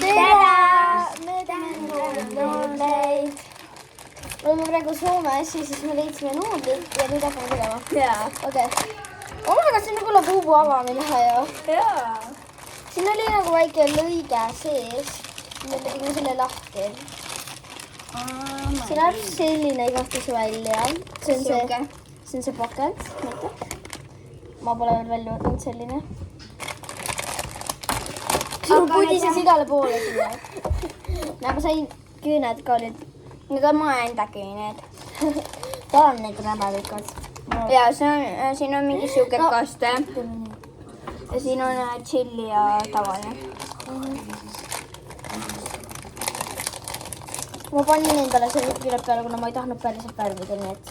Me teeme nuudleid. Me oleme praegu Soomes, siis me leidsime nuudlid ja nüüd hakkame tegema. Jaa. Okei. Aga see on nagu labuubu avamine ju. Jaa. Siin oli nagu väike lõige sees. Me tegime selle lahti. See läheb selline igatahes välja. See on see pakend. Ma pole veel välja võtnud selline. Sul pudises igale poole siia. Ma sain küüned ka nüüd. Need on mu enda küüned. Ta on need räbevõikad. Ja siin on mingi siuke kaste. Ja siin on chili ja tavaline. Ma panin endale selle küüned peale, kuna ma ei tahtnud päriselt värvida, nii et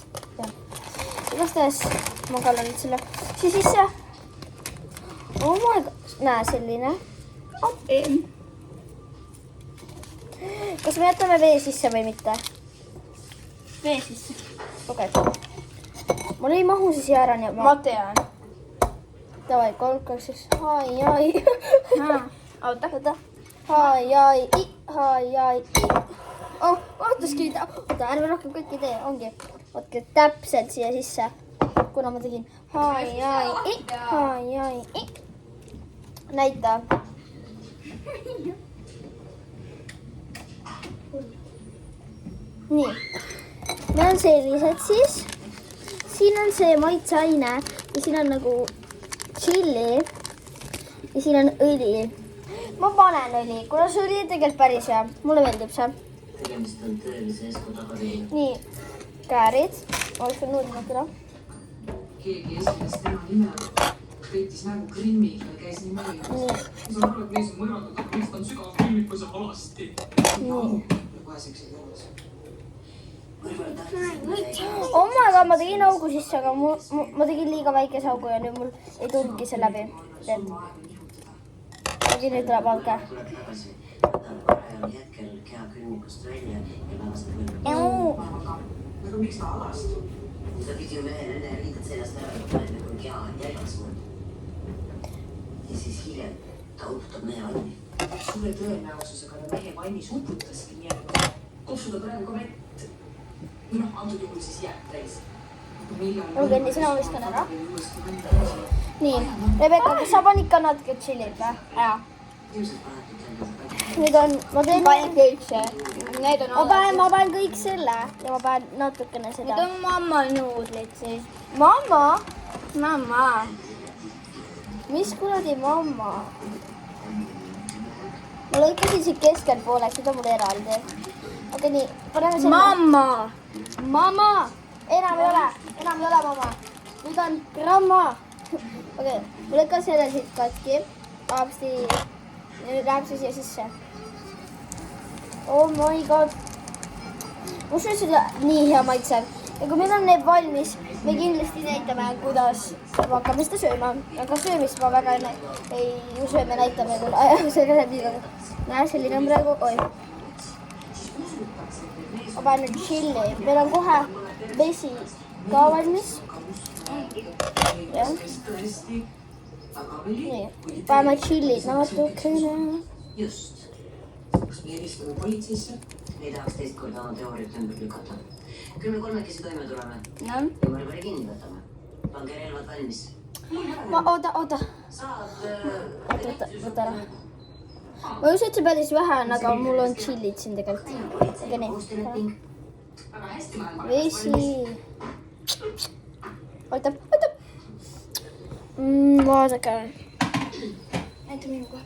igatahes ma kallan nüüd selle siia sisse. Oh my god. Näe, selline. Kas me jätame vee sisse või mitte? Vee sisse. Okei. Mul ei mahu siis jäära nii. Ma tean. Davai, kolkaks siis. Hai. Oota. Hai. Oh, ootaski. Oota, ärme rohkem kõiki tee. Ongi. Võtke täpselt siia sisse. Kuna ma tegin hai. Näita. Nii. Meil on sellised siis. Siin on see maitseaine ja siin on nagu chili ja siin on õli. Ma panen õli, kuna see õli on tegelikult päris hea. Mulle meeldib see. Nii, käärid. Ma oleks veel nuudlid küla. Keegi esines tema nime, peitis nägu grimmiga ja käis nii mõni. Ma saan aru, et mees on mõrvatud, aga meist on sügav grimmikuse alasti. Vaeseks ei ole. Oh my god, ma tegin augu sisse, aga ma tegin liiga väikese augu ja nüüd mul ei tulnudki see läbi. Äkki nüüd tuleb alge. Aga miks ta alast? Ta pidi ju mehele riided seljast ära võtma, kui kea jälgas mul. Ja siis hiljem ta uputab mehe vanni. Suure tõenäosusega ta mehe vannis uputaski nii, et kopsuda praegu ka vett. Antud juhul siis jääb täis. Olge, nii sina viskan ära. Nii, Rebecca, kas sa panid ka natuke chilid või? Jaa. Nüüd on, ma teen... Panen kõik see. Need on ma panen kõik selle ja ma panen natukene seda. Need on mamma nuudlid siis. Mamma? Mamma. Mis kuradi mamma? Ma lõikasin siit keskel pooleks, nüüd on mul eraldi. Okei, nii, paneme selle. Mamma. Mamma! Enam ei ole mamma. Nüüd on gramma. Okei, ma lõikan selle siit katki. Aapsti, läheb see siia sisse. Oh my god. Mul on seda nii hea maitsev. Ja kui meil on need valmis, me kindlasti näitame, kuidas me hakkame seda sööma. Aga söömist ma väga ei sööme näitame. Näe, selline on praegu. Oi. Ma panen nüüd chili. Meil on kohe vesi ka valmis. Nii, paneme chilid natukene. Just. Kas me helistame politseisse? Ei tahaks teist korda oma teooriat ümber lükata. Küll me kolmekesi toime tuleme. Ja Marvari kinni võtame. Pange relvad valmis. Oota. Võta ära. Ma just ütlen päris vähe on, aga mul on chilid siin tegelikult. Aga nii. Vesi. Oota. Vaadake. Näita minuga.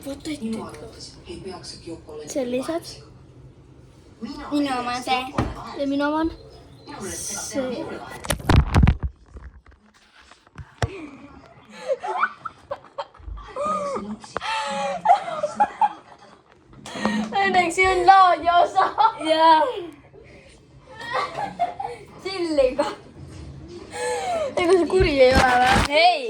Minu arvates ei peaks äkki Joppo olema. Sellised. Minu oma on see. Ja minu oma on see. Õnneks see on laadja osa. Jaa. Chilliga. Ega see kuri ei ole või? Ei.